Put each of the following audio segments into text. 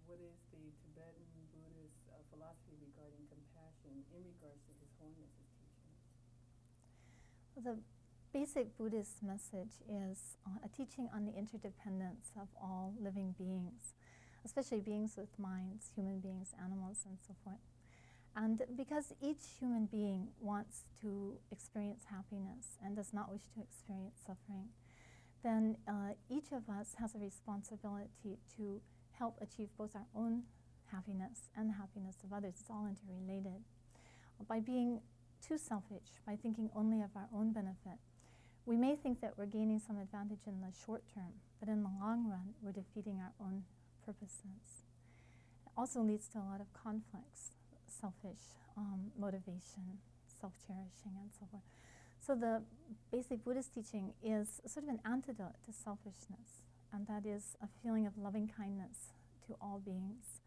what is the Tibetan Buddhist philosophy regarding compassion in regards to His Holiness's teachings? The basic Buddhist message is a teaching on the interdependence of all living beings, especially beings with minds, human beings, animals, and so forth. And because each human being wants to experience happiness and does not wish to experience suffering, then each of us has a responsibility to help achieve both our own happiness and the happiness of others. It's all interrelated. By being too selfish, by thinking only of our own benefit, we may think that we're gaining some advantage in the short term, but in the long run, we're defeating our own purposes. It also leads to a lot of conflicts, selfish motivation, self-cherishing, and so forth. So the basic Buddhist teaching is sort of an antidote to selfishness, and that is a feeling of loving kindness to all beings,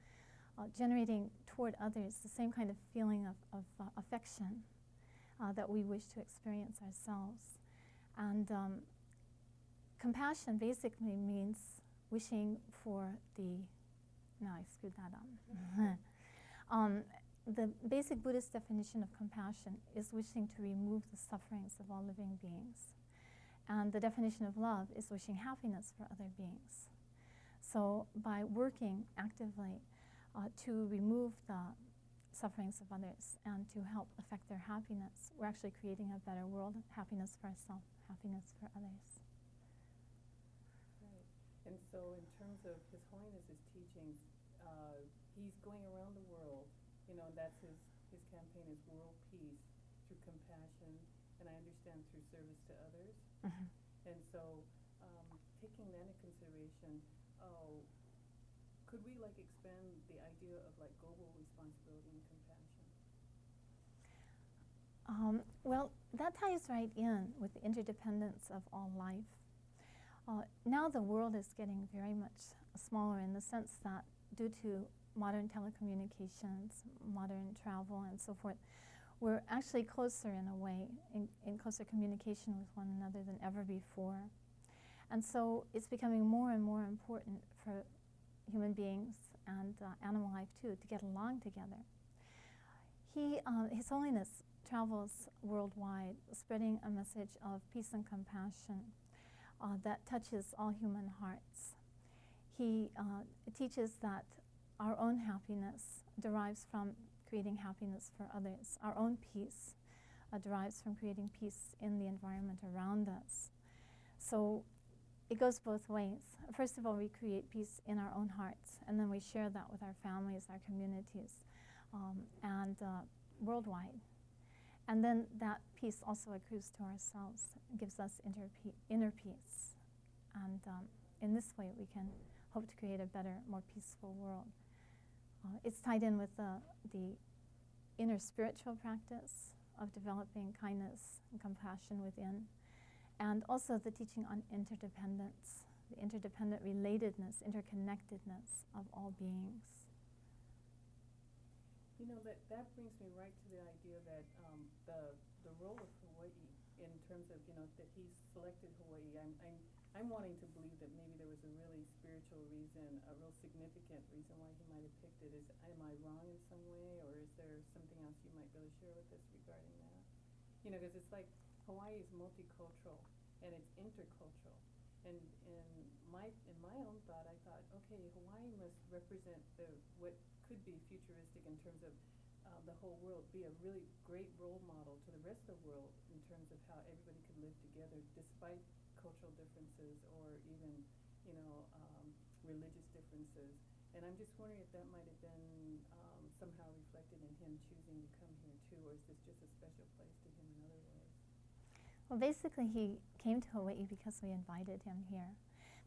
generating toward others the same kind of feeling of affection that we wish to experience ourselves. And compassion basically means wishing for the... No, I screwed that up. The basic Buddhist definition of compassion is wishing to remove the sufferings of all living beings. And the definition of love is wishing happiness for other beings. So by working actively to remove the sufferings of others and to help affect their happiness, we're actually creating a better world, happiness for ourselves, happiness for others. Right. And so in terms of His Holiness's teachings, he's going around the world. You know, that's his campaign is world peace through compassion, and I understand through service to others. Mm-hmm. And so, taking that into consideration, could we expand the idea of global responsibility and compassion? Well, that ties right in with the interdependence of all life. Now the world is getting very much smaller in the sense that due to modern telecommunications, modern travel, and so forth, we're actually closer in a way, in closer communication with one another than ever before. And so it's becoming more and more important for human beings and animal life too to get along together. His Holiness travels worldwide, spreading a message of peace and compassion that touches all human hearts. He teaches that our own happiness derives from creating happiness for others. Our own peace derives from creating peace in the environment around us. So it goes both ways. First of all, we create peace in our own hearts, and then we share that with our families, our communities, and worldwide. And then that peace also accrues to ourselves, gives us inner peace. And in this way, we can hope to create a better, more peaceful world. It's tied in with the inner spiritual practice of developing kindness and compassion within, and also the teaching on interdependence, the interdependent relatedness, interconnectedness of all beings. You know, that brings me right to the idea that the role of Hawaii in terms of, that he selected Hawaii. I'm wanting to believe that maybe there was a really spiritual reason, a real significant reason why he might have picked it. Am I wrong in some way, or is there something else you might be able to share with us regarding that? Because it's like Hawaii is multicultural and it's intercultural. And in my own thought, I thought, okay, Hawaii must represent what could be futuristic in terms of the whole world, be a really great role model to the rest of the world in terms of how everybody could live together despite cultural differences or even, religious differences. And I'm just wondering if that might have been somehow reflected in him choosing to come here too, or is this just a special place to him in other ways? Well, basically, he came to Hawaii because we invited him here.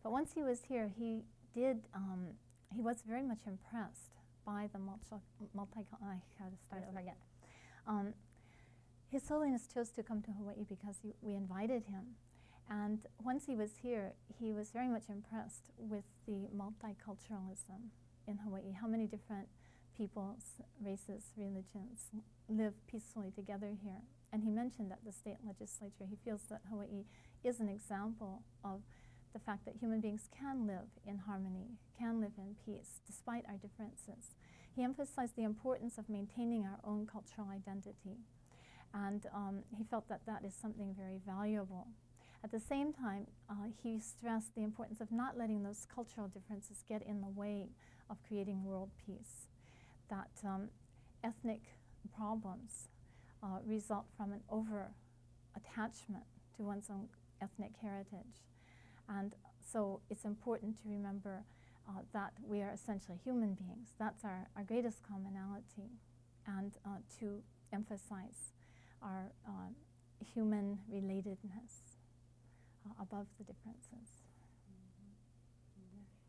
But once he was here, he was very much impressed by the I gotta start over again. His Holiness chose to come to Hawaii because we invited him. And once he was here, he was very much impressed with the multiculturalism in Hawaii, how many different peoples, races, religions live peacefully together here. And he mentioned at the state legislature, he feels that Hawaii is an example of the fact that human beings can live in harmony, can live in peace, despite our differences. He emphasized the importance of maintaining our own cultural identity, and he felt that that is something very valuable. At the same time, he stressed the importance of not letting those cultural differences get in the way of creating world peace, that ethnic problems result from an over-attachment to one's own ethnic heritage. And so it's important to remember that we are essentially human beings. That's our greatest commonality, and to emphasize our human relatedness above the differences.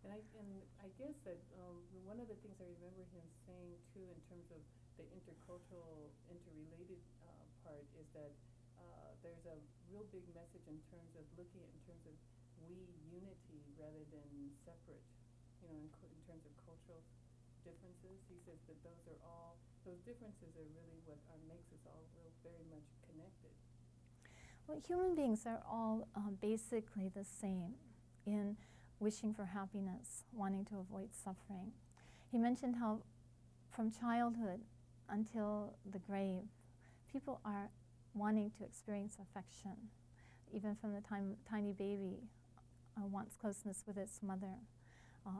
And I guess that one of the things I remember him saying too, in terms of the intercultural, interrelated part, is that there's a real big message in terms of looking at in terms of we unity rather than separate. In terms of cultural differences, he says that those differences are really what makes us all very much connected. Well, human beings are all basically the same in wishing for happiness, wanting to avoid suffering. He mentioned how from childhood until the grave, people are wanting to experience affection. Even from the time tiny baby wants closeness with its mother,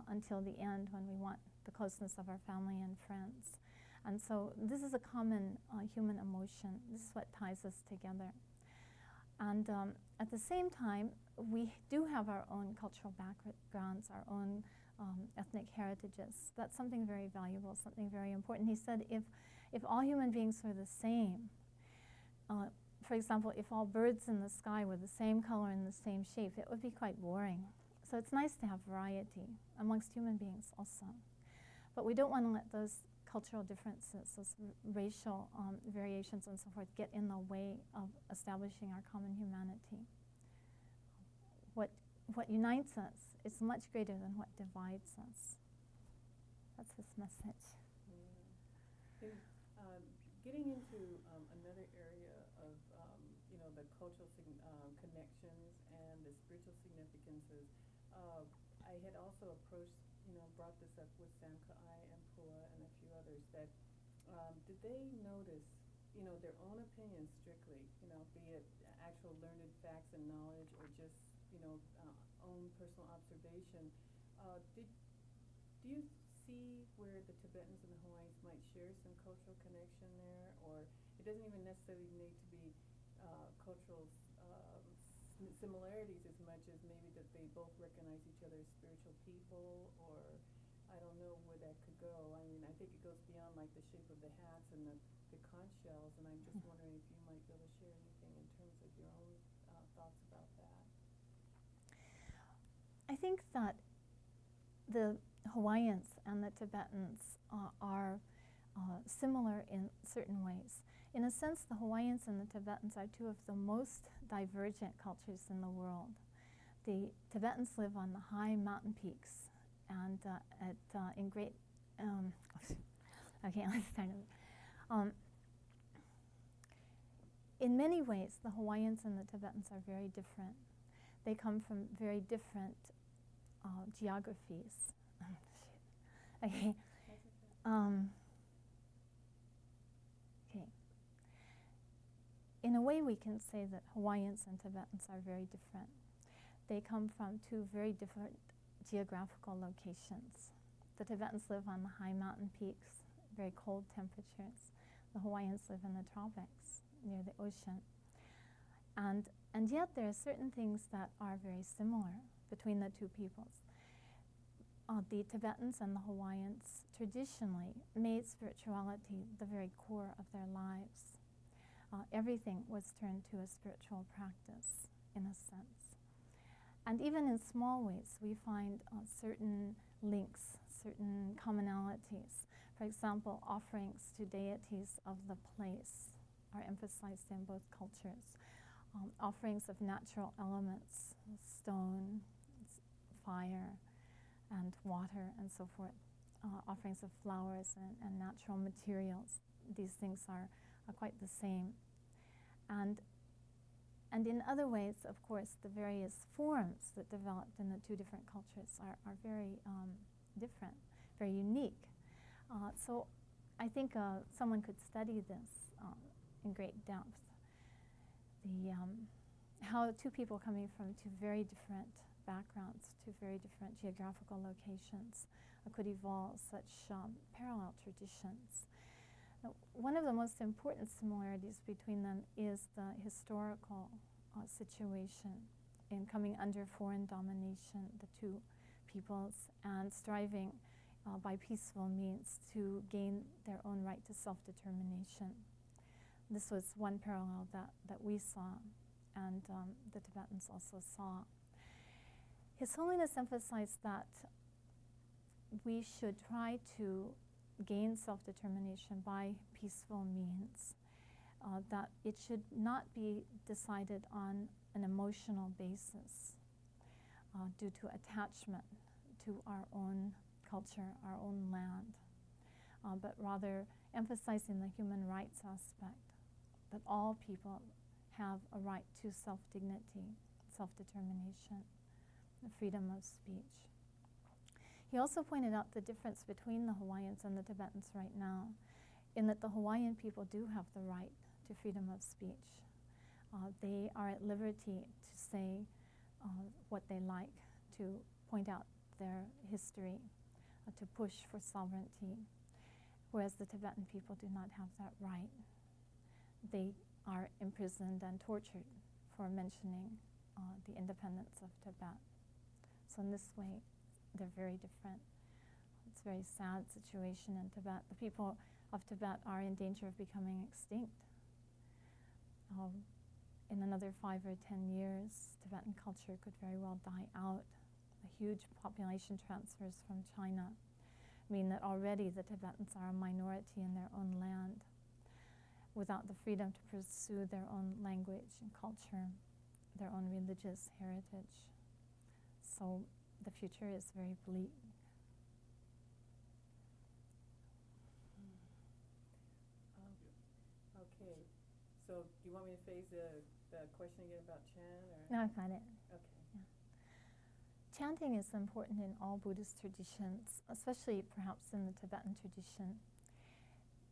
until the end when we want the closeness of our family and friends. And so this is a common human emotion. This is what ties us together. And at the same time, we do have our own cultural backgrounds, our own ethnic heritages. That's something very valuable, something very important. He said if all human beings were the same, for example, if all birds in the sky were the same color and the same shape, it would be quite boring. So it's nice to have variety amongst human beings also. But we don't want to let those cultural differences, those racial variations and so forth, get in the way of establishing our common humanity. What unites us is much greater than what divides us. That's his message. Yeah. Getting into another area of the cultural connections and the spiritual significances, I had also brought this up with Samkai and Pua and a few others, that did they notice, their own opinions strictly, be it actual learned facts and knowledge or just, own personal observation. Do you see where the Tibetans and the Hawaiians might share some cultural connection there, or it doesn't even necessarily need to be cultural similarities as much as maybe that they both recognize each other as spiritual people, or I don't know where that could go. I mean, I think it goes beyond like the shape of the hats and the conch shells, and I'm just wondering if you might be able to share anything in terms of your own thoughts about that. I think that the Hawaiians and the Tibetans are similar in certain ways. In a sense, the Hawaiians and the Tibetans are two of the most divergent cultures in the world. The Tibetans live on the high mountain peaks, and in great. Okay, let's start over. In many ways, the Hawaiians and the Tibetans are very different. They come from very different geographies. Okay. Okay. In a way, we can say that Hawaiians and Tibetans are very different. They come from two very different geographical locations. The Tibetans live on the high mountain peaks, very cold temperatures. The Hawaiians live in the tropics, near the ocean. And yet there are certain things that are very similar between the two peoples. The Tibetans and the Hawaiians traditionally made spirituality the very core of their lives. Everything was turned to a spiritual practice, in a sense. And even in small ways, we find certain links, certain commonalities. For example, offerings to deities of the place are emphasized in both cultures. Offerings of natural elements, stone, fire, and water, and so forth. Offerings of flowers and natural materials. These things are quite the same. And And in other ways, of course, the various forms that developed in the two different cultures are very different, very unique. So I think someone could study this in great depth. How two people coming from two very different backgrounds, two very different geographical locations, could evolve such parallel traditions. Now, one of the most important similarities between them is the historical situation in coming under foreign domination, the two peoples, and striving by peaceful means to gain their own right to self-determination. This was one parallel that we saw, and the Tibetans also saw. His Holiness emphasized that we should try to gain self-determination by peaceful means, that it should not be decided on an emotional basis due to attachment to our own culture, our own land, but rather emphasizing the human rights aspect, that all people have a right to self-dignity, self-determination, the freedom of speech. He also pointed out the difference between the Hawaiians and the Tibetans right now, in that the Hawaiian people do have the right to freedom of speech. They are at liberty to say what they like, to point out their history, to push for sovereignty, whereas the Tibetan people do not have that right. They are imprisoned and tortured for mentioning the independence of Tibet. So in this way, they're very different. It's a very sad situation in Tibet. The people of Tibet are in danger of becoming extinct. In another 5 or 10 years, Tibetan culture could very well die out. The huge population transfers from China mean that already the Tibetans are a minority in their own land, without the freedom to pursue their own language and culture, their own religious heritage. So the future is very bleak. Okay, so do you want me to phrase the question again about Chan? Or? No, I've got it. Okay. Yeah. Chanting is important in all Buddhist traditions, especially perhaps in the Tibetan tradition.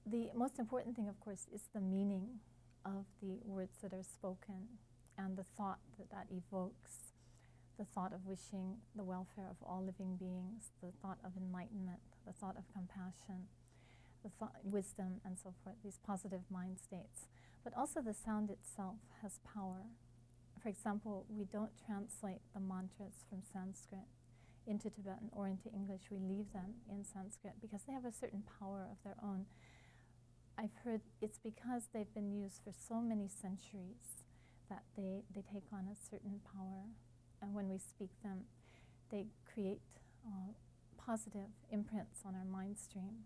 The most important thing, of course, is the meaning of the words that are spoken and the thought that evokes, the thought of wishing the welfare of all living beings, the thought of enlightenment, the thought of compassion, the thought, wisdom, and so forth, these positive mind states. But also the sound itself has power. For example, we don't translate the mantras from Sanskrit into Tibetan or into English. We leave them in Sanskrit because they have a certain power of their own. I've heard it's because they've been used for so many centuries that they take on a certain power. And when we speak them, they create positive imprints on our mind stream.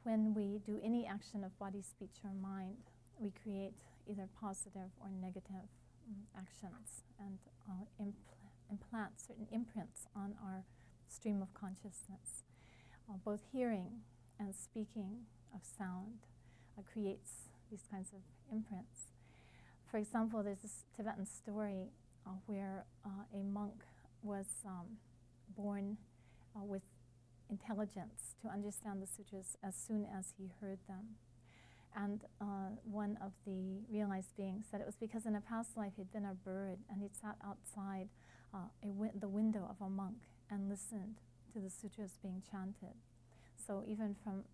When we do any action of body, speech, or mind, we create either positive or negative actions and implant certain imprints on our stream of consciousness. Both hearing and speaking of sound creates these kinds of imprints. For example, there's this Tibetan story where a monk was born with intelligence to understand the sutras as soon as he heard them. And one of the realized beings said it was because in a past life he'd been a bird and he'd sat outside the window of a monk and listened to the sutras being chanted. So even from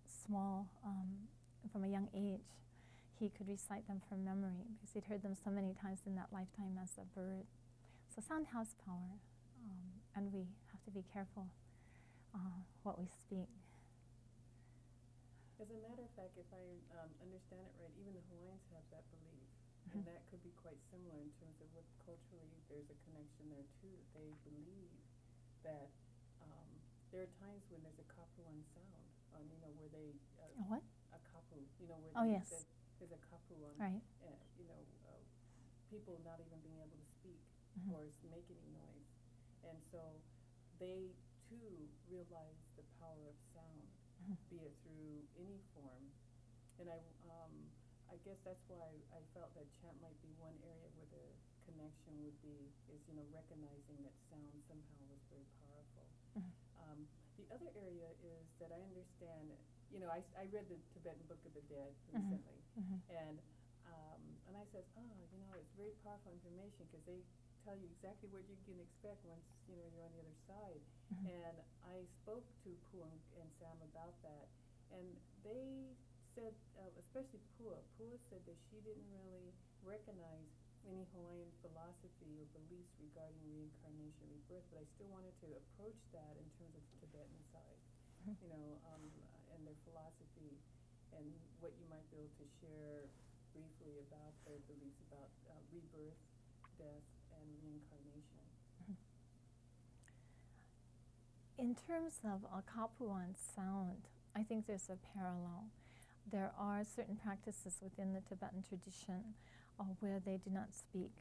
from a young age, he could recite them from memory because he'd heard them so many times in that lifetime as a bird. So sound has power, and we have to be careful what we speak. As a matter of fact, if I understand it right, even the Hawaiians have that belief, and that could be quite similar in terms of what culturally there's a connection there too. They believe that there are times when there's a kapu on sound, where they A what? a kapu, where Yes. there's a kapu on, Right. People not even being able to speak or make any noise, and so they too realize the power of sound, be it through any form. And I guess that's why I felt that chant might be one area where the connection would be, is, recognizing that sound somehow was very powerful. The other area is that I understand, I read the Tibetan Book of the Dead recently, and I said, it's very powerful information because they tell you exactly what you can expect once, you're on the other side. And I spoke to Pua and Sam about that, and they said, especially Pua said that she didn't really recognize any Hawaiian philosophy or beliefs regarding reincarnation, rebirth, but I still wanted to approach that in terms of the Tibetan side, and their philosophy, and what you might be able to share briefly about their beliefs about rebirth, death, and reincarnation. In terms of kapuan sound, I think there's a parallel. There are certain practices within the Tibetan tradition where they do not speak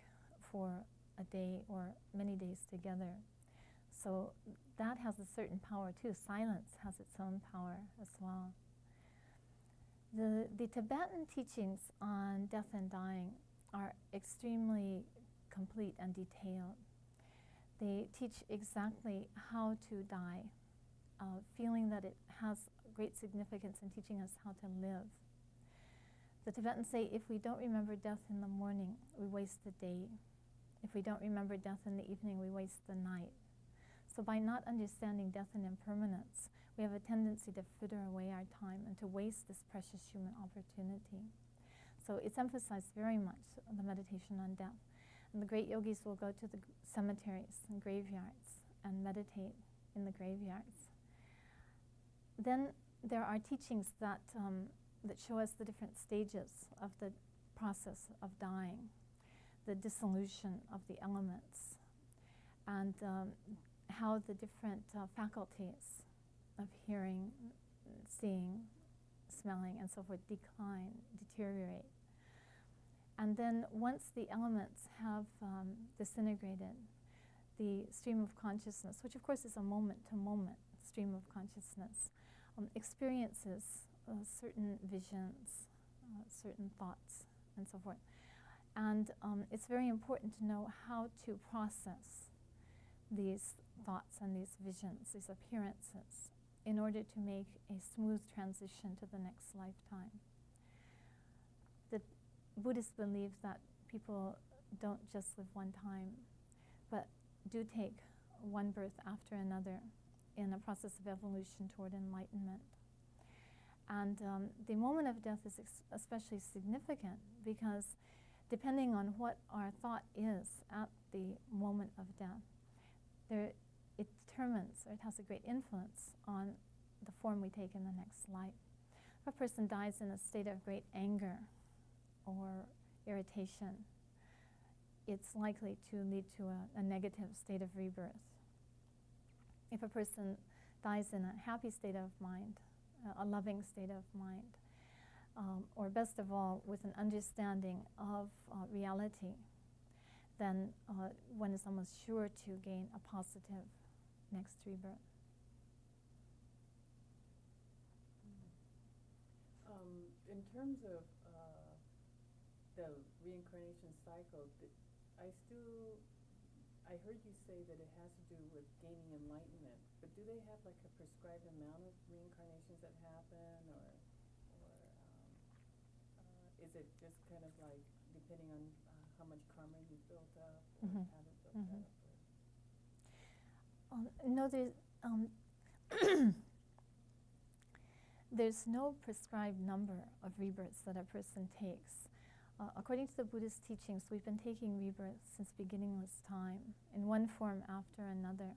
for a day or many days together. So that has a certain power too. Silence has its own power as well. The Tibetan teachings on death and dying are extremely complete and detailed. They teach exactly how to die, feeling that it has great significance in teaching us how to live. The Tibetans say if we don't remember death in the morning, we waste the day. If we don't remember death in the evening, we waste the night. So by not understanding death and impermanence, we have a tendency to fritter away our time and to waste this precious human opportunity. So it's emphasized very much, the meditation on death. And the great yogis will go to the cemeteries and graveyards and meditate in the graveyards. Then there are teachings that show us the different stages of the process of dying, the dissolution of the elements, and how the different faculties of hearing, seeing, smelling, and so forth decline, deteriorate. And then once the elements have disintegrated, the stream of consciousness, which of course is a moment-to-moment stream of consciousness, experiences certain visions, certain thoughts, and so forth. And it's very important to know how to process these thoughts and these visions, these appearances, in order to make a smooth transition to the next lifetime. The Buddhists believe that people don't just live one time, but do take one birth after another in a process of evolution toward enlightenment. And the moment of death is especially significant because depending on what our thought is at the moment of death, it determines, or it has a great influence on the form we take in the next life. If a person dies in a state of great anger or irritation, it's likely to lead to a negative state of rebirth. If a person dies in a happy state of mind, a loving state of mind, or best of all, with an understanding of reality, then one is almost sure to gain a positive next rebirth. In terms of the reincarnation cycle, I heard you say that it has to do with gaining enlightenment, but do they have like a prescribed amount of reincarnations that happen, or is it just kind of like depending on how much karma you built up or haven't built up? No, there's no prescribed number of rebirths that a person takes. According to the Buddhist teachings, we've been taking rebirths since beginningless time, in one form after another.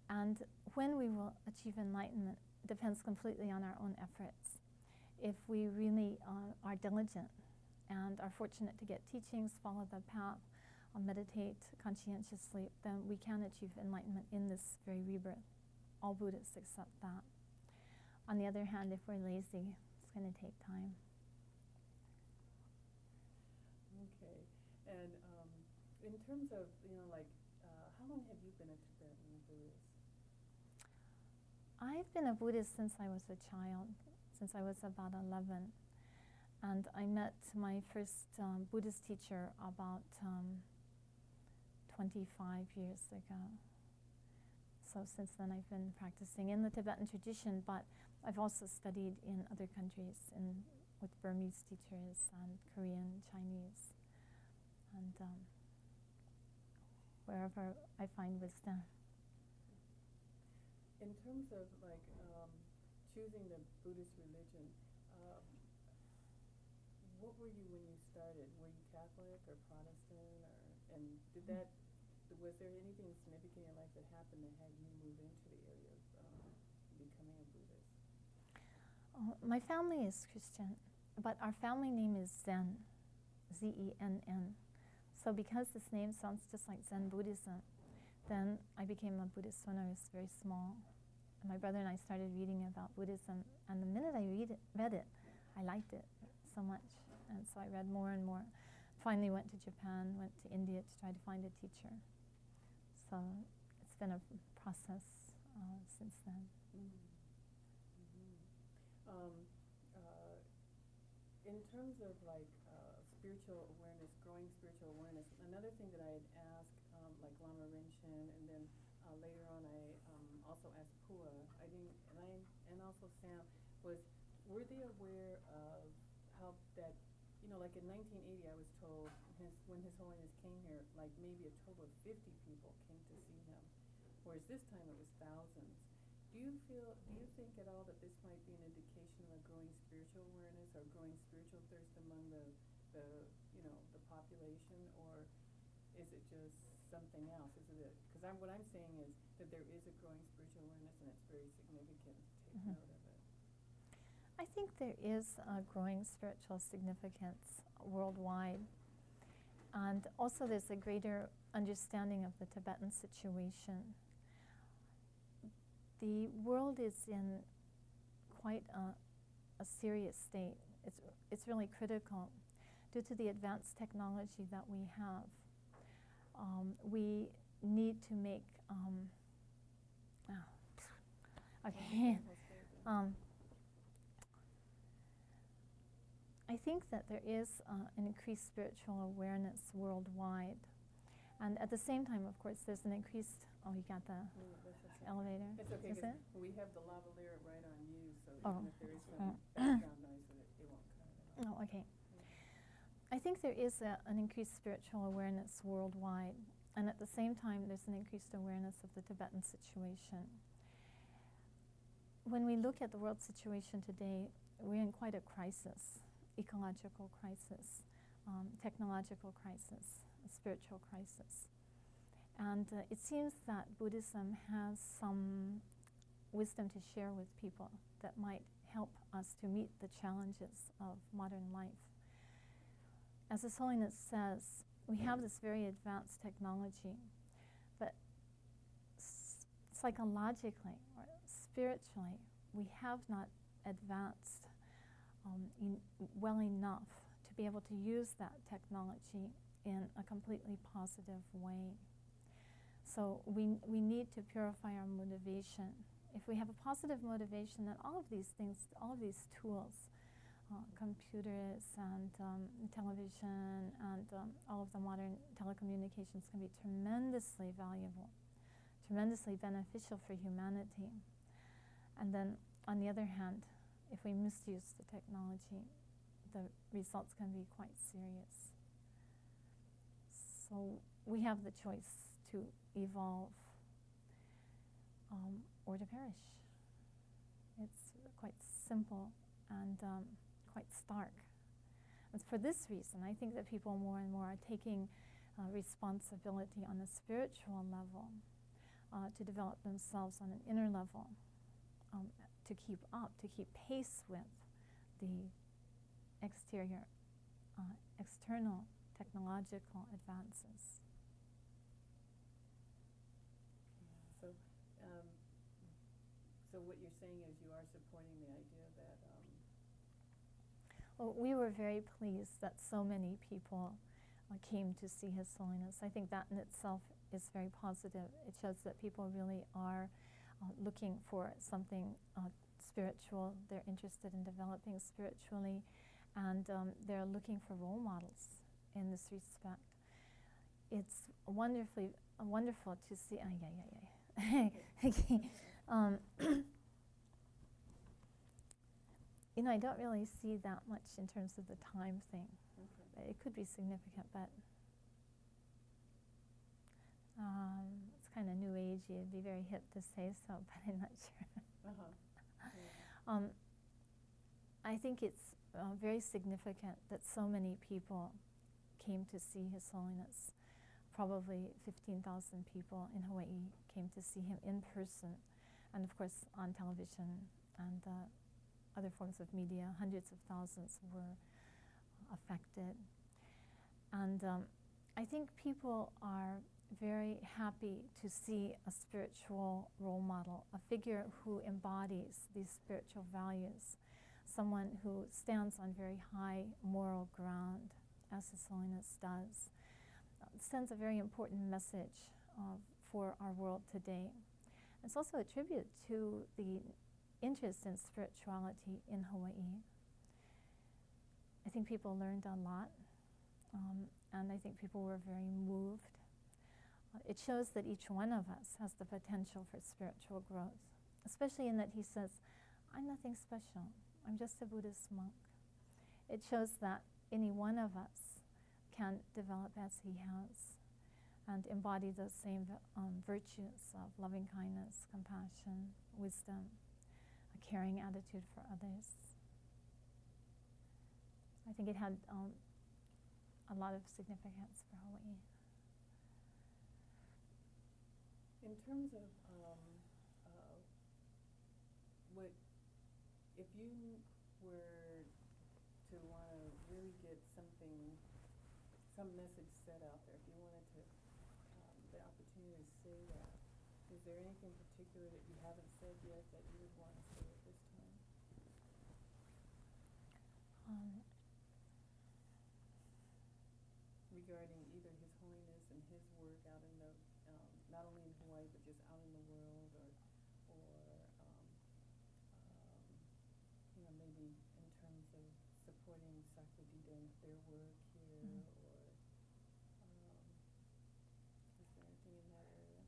And when we will achieve enlightenment depends completely on our own efforts. If we really are diligent and are fortunate to get teachings, follow the path, meditate conscientiously, then we can achieve enlightenment in this very rebirth. All Buddhists accept that. On the other hand, if we're lazy, it's going to take time. Okay. And in terms of, how long have you been a Tibetan Buddhist? I've been a Buddhist since I was a child, since I was about 11. And I met my first Buddhist teacher about 25 years ago. So since then I've been practicing in the Tibetan tradition, but I've also studied in other countries with Burmese teachers and Korean, Chinese, and wherever I find wisdom. In terms of like choosing the Buddhist religion, what were you when you started? Were you Catholic or Protestant, and was there anything significant in your life that happened that had you move into the area of becoming a Buddhist? My family is Christian, but our family name is Zen, Z-E-N-N. So because this name sounds just like Zen Buddhism, then I became a Buddhist when I was very small. And my brother and I started reading about Buddhism, and the minute I read it, I liked it so much. And so I read more and more. Finally went to Japan, went to India to try to find a teacher. So it's been a process since then. In terms of like spiritual awareness, growing spiritual awareness, another thing that I had asked like LamaLekshe, and then later on I also asked Pua, and also Sam, was were they aware of how that, like in 1980 I was told when His Holiness came here, like maybe a total of 50 people came to see him, whereas this time it was thousands. Do you think at all that this might be an indication of a growing spiritual awareness or growing spiritual thirst among the population, or is it just something else? Because what I'm saying is that there is a growing spiritual awareness, and it's very significant to take note of it. I think there is a growing spiritual significance worldwide. And also there's a greater understanding of the Tibetan situation. The world is in quite a serious state. It's really critical due to the advanced technology that we have. We need to make okay. I think that there is an increased spiritual awareness worldwide. And at the same time, of course, there's an increased, you got the elevator. It's okay, is it? We have the lavalier right on you, so Oh. even if there is some background noise, it won't cut it out. Oh, okay. I think there is an increased spiritual awareness worldwide. And at the same time, there's an increased awareness of the Tibetan situation. When we look at the world situation today, we're in quite a crisis. Ecological crisis, technological crisis, a spiritual crisis. And it seems that Buddhism has some wisdom to share with people that might help us to meet the challenges of modern life. As His Holiness says, we have this very advanced technology, but psychologically or spiritually, we have not advanced well enough to be able to use that technology in a completely positive way. So we need to purify our motivation. If we have a positive motivation, then all of these things, all of these tools, computers and television and all of the modern telecommunications can be tremendously valuable, tremendously beneficial for humanity. And then on the other hand, if we misuse the technology, the results can be quite serious. So we have the choice to evolve or to perish. It's quite simple and quite stark. And for this reason, I think that people more and more are taking responsibility on a spiritual level to develop themselves on an inner level, to keep up, to keep pace with the external technological advances. So what you're saying is you are supporting the idea that... Well, we were very pleased that so many people came to see His Holiness. I think that in itself is very positive. It shows that people really are looking for something spiritual. They're interested in developing spiritually, and they're looking for role models in this respect. It's wonderful to see. I don't really see that much in terms of the time thing. Okay. It could be significant, but it's kind of new agey. It'd be very hip to say so, but I'm not sure. Yeah. I think it's very significant that so many people came to see His Holiness. Probably 15,000 people in Hawaii came to see him in person, and of course on television and other forms of media. Hundreds of thousands were affected. And I think people are very happy to see a spiritual role model, a figure who embodies these spiritual values, someone who stands on very high moral ground, as His Holiness does. Sends a very important message for our world today. It's also a tribute to the interest in spirituality in Hawaii. I think people learned a lot, and I think people were very moved. It shows that each one of us has the potential for spiritual growth, especially in that he says, I'm nothing special. I'm just a Buddhist monk. It shows that any one of us can develop as he has and embody those same virtues of loving kindness, compassion, wisdom, a caring attitude for others. I think it had a lot of significance for Hawaii. In terms of what, if you were to want to really get something, some message set out there, if you wanted to, the opportunity to say that, is there anything particular that you haven't said yet that you would want to say at this time? Regarding either His Holiness and his work out in the, not only in Hawaii, but just out in the world, or maybe in terms of supporting Sakudida and their work here, or is there anything in that area?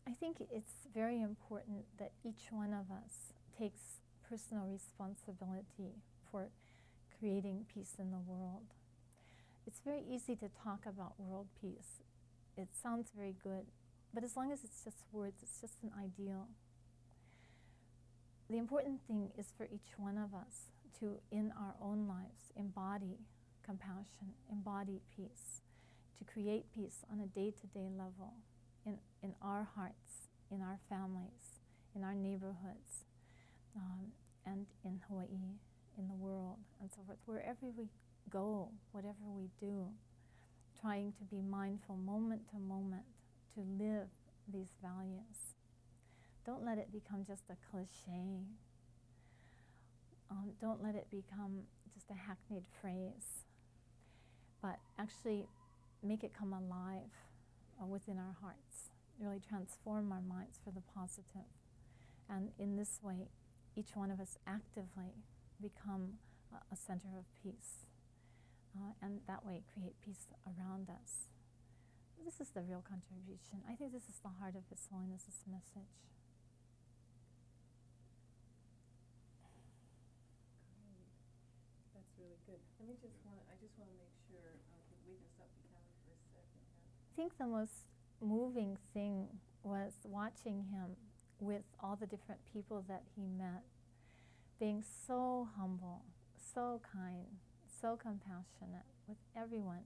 I think it's very important that each one of us takes personal responsibility for creating peace in the world. It's very easy to talk about world peace. It sounds very good, but as long as it's just words, it's just an ideal. The important thing is for each one of us to, in our own lives, embody compassion, embody peace, to create peace on a day-to-day level in our hearts, in our families, in our neighborhoods, and in Hawaii, in the world, and so forth. Wherever we go, whatever we do, trying to be mindful moment to moment, to live these values. Don't let it become just a cliche. Don't let it become just a hackneyed phrase, but actually make it come alive within our hearts, really transform our minds for the positive. And in this way, each one of us actively become a center of peace, and that way create peace around us. This is the real contribution. I think this is the heart of His Holiness's message. Great. That's really good. I just want to make sure, we can stop the camera for a second. I think the most moving thing was watching him with all the different people that he met, being so humble, so kind, so compassionate with everyone.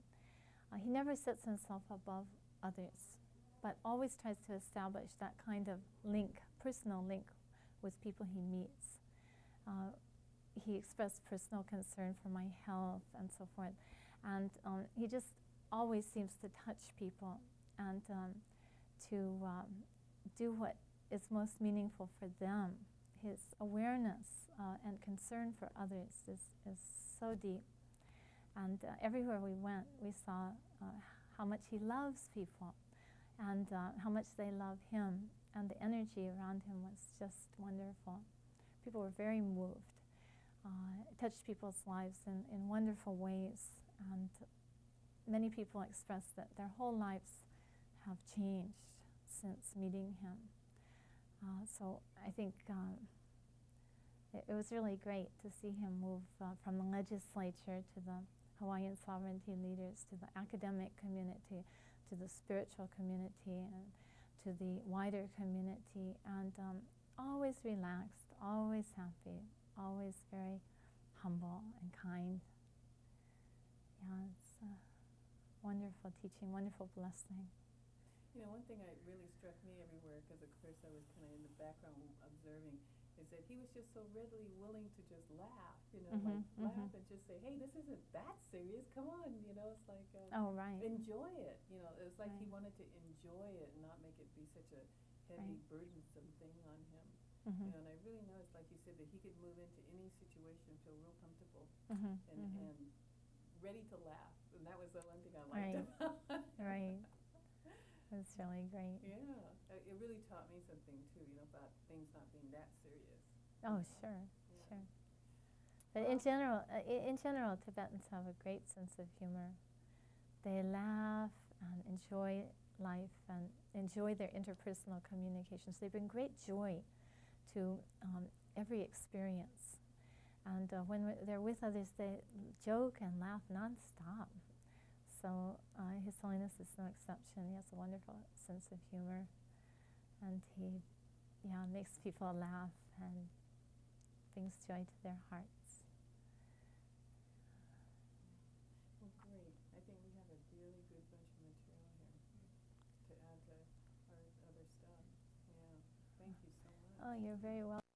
He never sets himself above others, but always tries to establish that kind of link, personal link with people he meets. He expressed personal concern for my health and so forth. And he just always seems to touch people and to do what is most meaningful for them. His awareness and concern for others is so deep. And everywhere we went, we saw how much he loves people and how much they love him. And the energy around him was just wonderful. People were very moved. touched people's lives in wonderful ways. And many people express that their whole lives have changed since meeting him. So I think it was really great to see him move from the legislature to the Hawaiian sovereignty leaders, to the academic community, to the spiritual community, and to the wider community, and always relaxed, always happy, always very humble and kind. Yeah, it's a wonderful teaching, wonderful blessing. You know, one thing that really struck me everywhere, because of course I was kind of in the background observing, is that he was just so readily willing to just laugh, you know, laugh and just say, hey, this isn't that serious, come on, you know, it's like, oh, right. enjoy it, you know, it was like right. he wanted to enjoy it and not make it be such a heavy, right. burdensome thing on him. You know, and I really noticed, like you said, that he could move into any situation and feel real comfortable and ready to laugh, and that was the one thing I liked right. about it. Right. That's really great. Yeah, it really taught me something too, you know, about things not being that serious. Oh, sure, sure. But in general, Tibetans have a great sense of humor. They laugh and enjoy life and enjoy their interpersonal communications. They bring great joy to every experience. And when they're with others, they joke and laugh nonstop. So His Holiness is no exception. He has a wonderful sense of humor, and he, makes people laugh and brings joy to their hearts. Well, great. I think we have a really good bunch of material here to add to our other stuff. Yeah. Thank you so much. Oh, you're very welcome.